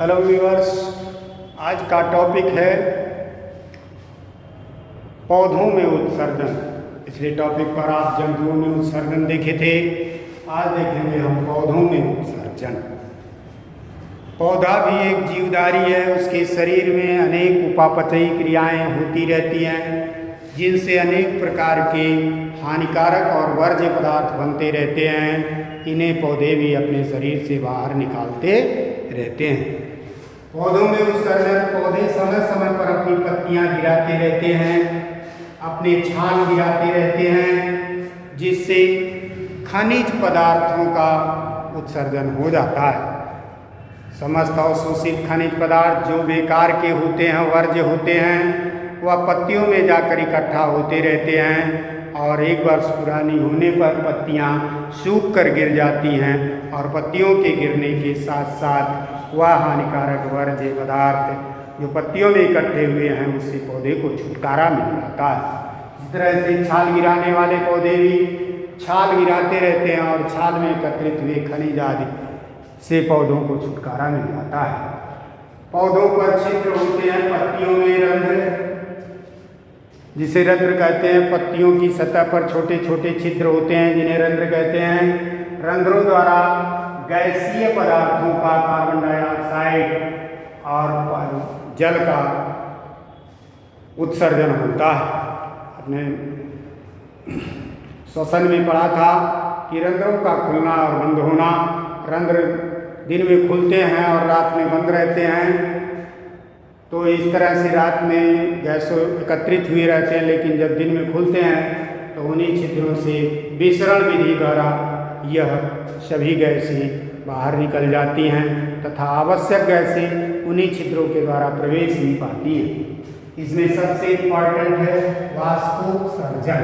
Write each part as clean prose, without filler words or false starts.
Hello viewers, आज का topic है पौधों में उत्सर्जन। पिछले टॉपिक पर आप जंतुओं में उत्सर्जन देखे थे, आज देखेंगे हम पौधों में उत्सर्जन। पौधा भी एक जीवधारी है, उसके शरीर में अनेक उपापचयी क्रियाएं होती रहती हैं जिनसे अनेक प्रकार के हानिकारक और वर्ज्य पदार्थ बनते रहते हैं। इन्हें पौधे भी अपने शरीर से बाहर निकालते रहते हैं। पौधों में उत्सर्जन, पौधे समय समय पर अपनी पत्तियां गिराते रहते हैं, अपने छाल गिराते रहते हैं, जिससे खनिज पदार्थों का उत्सर्जन हो जाता है। समस्त अवशोषित खनिज पदार्थ जो बेकार के होते हैं, वर्ज्य होते हैं, वह पत्तियों में जाकर इकट्ठा होते रहते हैं और एक वर्ष पुरानी होने पर पत्तियां सूख कर गिर जाती हैं और पत्तियों के गिरने के साथ साथ वह हानिकारक वर्ज्य पदार्थ जो पत्तियों में इकट्ठे हुए हैं उससे पौधे को छुटकारा मिल जाता है। इस तरह से छाल गिराने वाले पौधे भी छाल गिराते रहते हैं और छाल में एकत्रित हुए खनिज आदि से पौधों को छुटकारा मिल जाता है। पौधों पर छिद्र होते हैं, पत्तियों में रंध्र, जिसे रंध्र कहते हैं। पत्तियों की सतह पर छोटे छोटे छिद्र होते हैं जिन्हें रंध्र कहते हैं। रंध्रों द्वारा गैसीय पदार्थों का, कार्बन डाइऑक्साइड और जल का उत्सर्जन होता है। अपने श्वसन में पढ़ा था कि रंध्रों का खुलना और बंद होना। रंध्र दिन में खुलते हैं और रात में बंद रहते हैं, तो इस तरह से रात में गैस एकत्रित हुए रहते हैं, लेकिन जब दिन में खुलते हैं तो उन्हीं छिद्रों से विसरण विधि द्वारा यह सभी गैसें बाहर निकल जाती हैं तथा आवश्यक गैसें उन्हीं छिद्रों के द्वारा प्रवेश नहीं पाती हैं। इसमें सबसे इम्पॉर्टेंट है वाष्पोत्सर्जन।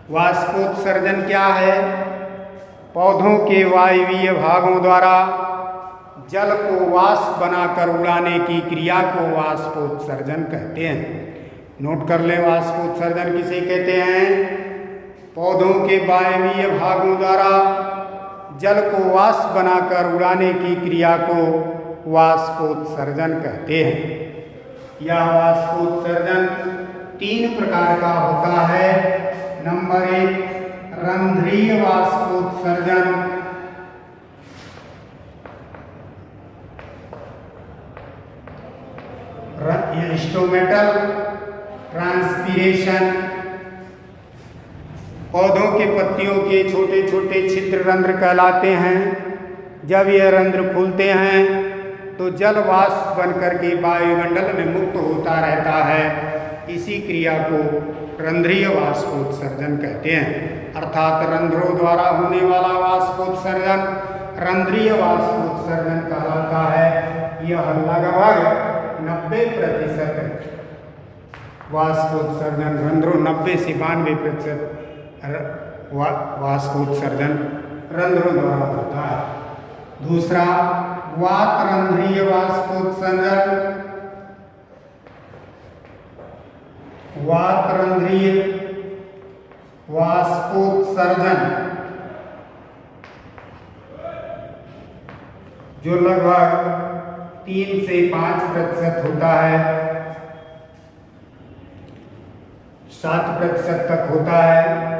वाष्पोत्सर्जन क्या है? पौधों के वायवीय भागों द्वारा जल को वाष्प बनाकर उड़ाने की क्रिया को वाष्पोत्सर्जन कहते हैं। नोट कर लें, वाष्पोत्सर्जन किसे कहते हैं? पौधों के वायवीय भागों द्वारा जल को वाष्प बनाकर उड़ाने की क्रिया को वाष्पोत्सर्जन कहते हैं। यह वाष्पोत्सर्जन 3 प्रकार का होता है। नंबर 1, रंध्रीय वाष्पोत्सर्जन। Stomatal transpiration. पौधों के पत्तियों के छोटे छोटे छिद्र रंध्र कहलाते हैं। जब यह रंध्र खुलते हैं तो जल वाष्प बनकर के वायुमंडल में मुक्त होता रहता है। इसी क्रिया को रंध्रीय वाष्पोत्सर्जन कहते हैं। अर्थात रंध्रों द्वारा होने वाला वाष्पोत्सर्जन रंध्रीय वाष्पोत्सर्जन कहलाता है। यह लगभग 90% वाष्पोत्सर्जन रंध्रों, 90 से 92% वाष्पोत्सर्जन रंध्रों द्वारा होता है। दूसरा, वातरंध्रीय वाष्पोत्सर्जन। वातरंध्रीय वाष्पोत्सर्जन जो लगभग 3 से 5% होता है, 7% तक होता है।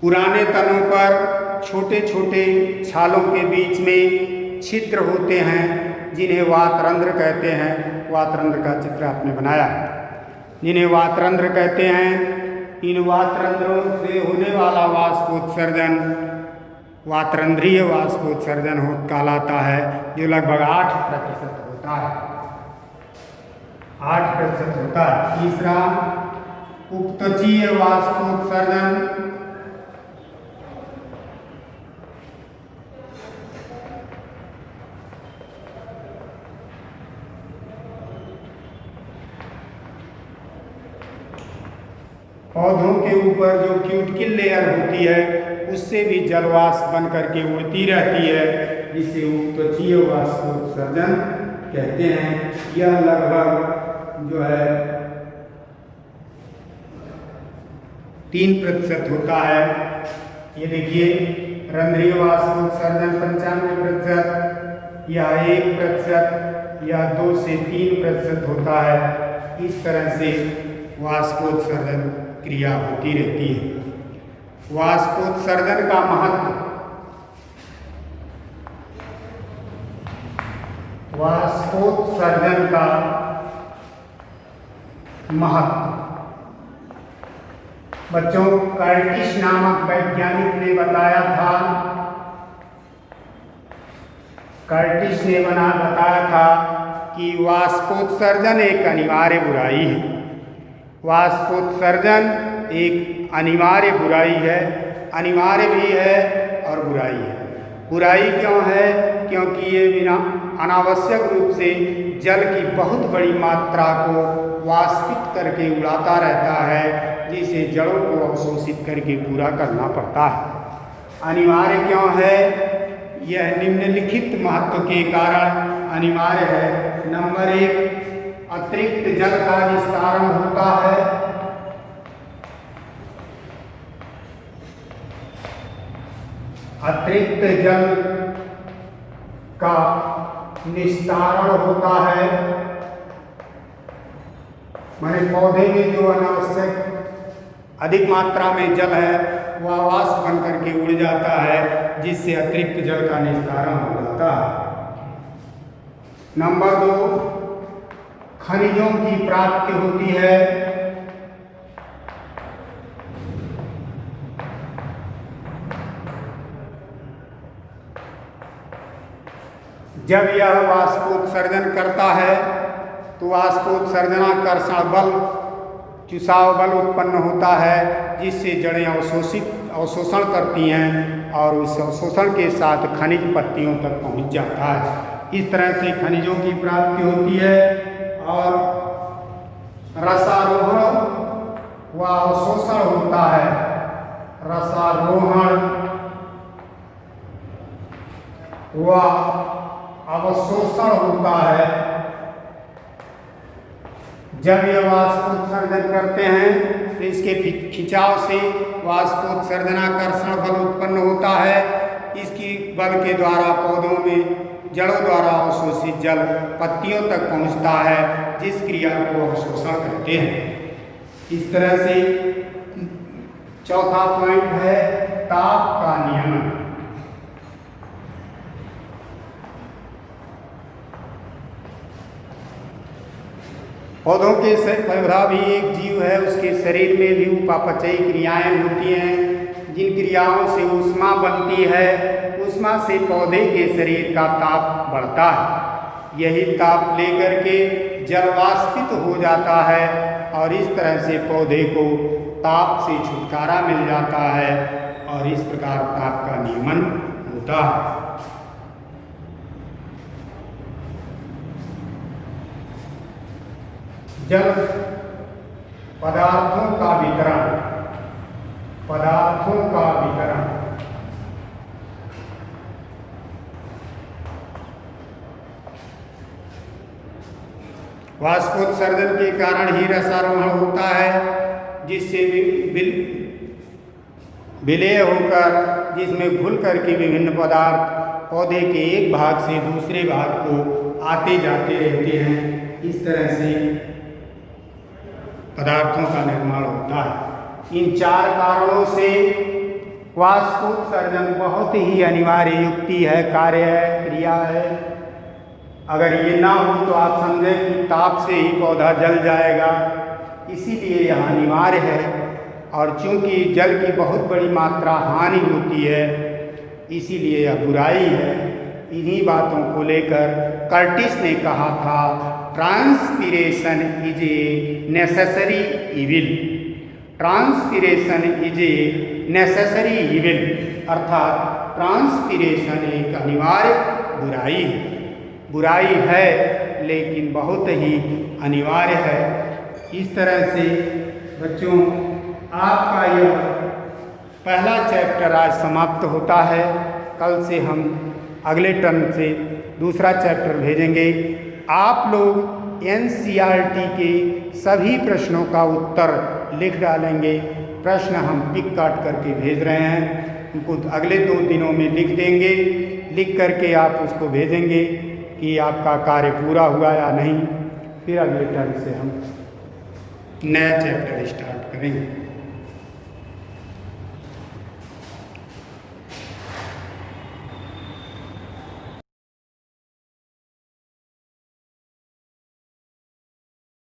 पुराने तनों पर छोटे छोटे छालों के बीच में छिद्र होते हैं जिन्हें वातरंध्र कहते हैं। वातरंध्र का चित्र आपने बनाया, जिन्हें वातरंध्र कहते हैं। इन वातरंध्रों से होने वाला वाष्पोत्सर्जन वातरंध्रीय वाष्पोत्सर्जन कहलाता है, जो लगभग 8% होता है। 8% होता है। तीसरा, उपत्वचीय वाष्पोत्सर्जन। पौधों के ऊपर जो क्यूटिकल लेयर होती है उससे भी जलवाष्प बन करके उड़ती रहती है, जिसे उपत्वचीय वाष्पोत्सर्जन कहते हैं। यह लगभग जो है 3% होता है। ये देखिए, रंध्रीय वाष्पोत्सर्जन यह 1% या 2 से 3% होता है। इस तरह से वाष्पोत्सर्जन क्रिया होती रहती है। वाष्पोत्सर्जन का महत्व, वाष्पोत्सर्जन का महत्व बच्चों, कर्टिस नामक वैज्ञानिक ने बताया था, कर्टिस ने बताया था कि वाष्पोत्सर्जन एक अनिवार्य बुराई है। वाष्पोत्सर्जन एक अनिवार्य बुराई है, अनिवार्य भी है और बुराई है। बुराई क्यों है? क्योंकि ये बिना अनावश्यक रूप से जल की बहुत बड़ी मात्रा को वाष्पित करके उड़ाता रहता है, जिसे जड़ों को अवशोषित करके पूरा करना पड़ता है। अनिवार्य क्यों है? यह निम्नलिखित महत्व के कारण अनिवार्य है। नंबर 1, अतिरिक्त जल का निस्तारण होता है। अतिरिक्त जल का निस्तारण होता है, माने पौधे में जो अनावश्यक अधिक मात्रा में जल है वह वाष्प बन करके उड़ जाता है, जिससे अतिरिक्त जल का निस्तारण हो जाता है। नंबर 2, खनिजों की प्राप्ति होती है। जब यह वाष्पोत्सर्जन करता है तो वाष्पोत्सर्जनाकर्षण बल, चुसाव बल उत्पन्न होता है, जिससे जड़ें अवशोषण करती हैं और उस अवशोषण के साथ खनिज पत्तियों तक पहुंच जाता है। इस तरह से खनिजों की प्राप्ति होती है और रसारोहण व अवशोषण होता है। रसारोहण व अवशोषण होता है। जब ये वाष्पोत्सर्जन करते हैं तो इसके खिंचाव से वाष्पोत्सर्जनाकर्षण बल उत्पन्न होता है। इसकी बल के द्वारा पौधों में जड़ों द्वारा अवशोषित जल पत्तियों तक पहुंचता है, जिस क्रिया को अवशोषण कहते हैं। इस तरह से चौथा पॉइंट है ताप का नियमन। पौधों के पौधा भी एक जीव है, उसके शरीर में भी उपापचयी क्रियाएं होती हैं, जिन क्रियाओं से ऊष्मा बनती है। ऊष्मा से पौधे के शरीर का ताप बढ़ता है। यही ताप लेकर के जल वाष्पित हो जाता है और इस तरह से पौधे को ताप से छुटकारा मिल जाता है और इस प्रकार ताप का नियमन होता है। जल पदार्थों का वितरण, पदार्थों का वितरण। वाष्पोत्सर्जन के कारण ही रसारोहण होता है, जिससे विलय होकर जिसमें घुल करके विभिन्न पदार्थ पौधे के एक भाग से दूसरे भाग को आते जाते रहते हैं। इस तरह से पदार्थों का निर्माण होता है। इन 4 कारणों से वाष्पोत्सर्जन बहुत ही अनिवार्य युक्ति है, कार्य है, क्रिया है। अगर ये ना हो तो आप समझें कि ताप से ही पौधा जल जाएगा। इसीलिए यह अनिवार्य है और चूंकि जल की बहुत बड़ी मात्रा हानि होती है, इसीलिए यह बुराई है। इन्हीं बातों को लेकर कर्टिस ने कहा था, transpiration is a necessary evil. Transpiration is a necessary evil, अर्थात ट्रांसपीरेशन एक अनिवार्य बुराई है। बुराई है लेकिन बहुत ही अनिवार्य है। इस तरह से बच्चों आपका यह पहला चैप्टर आज समाप्त होता है। कल से हम अगले टर्म से दूसरा चैप्टर भेजेंगे। आप लोग एनसीईआरटी के सभी प्रश्नों का उत्तर लिख डालेंगे। प्रश्न हम पिक काट करके भेज रहे हैं, उनको अगले 2 दिनों में लिख देंगे लिख करके आप उसको भेजेंगे कि आपका कार्य पूरा हुआ या नहीं। फिर अगले टर्म से हम नया चैप्टर स्टार्ट करेंगे।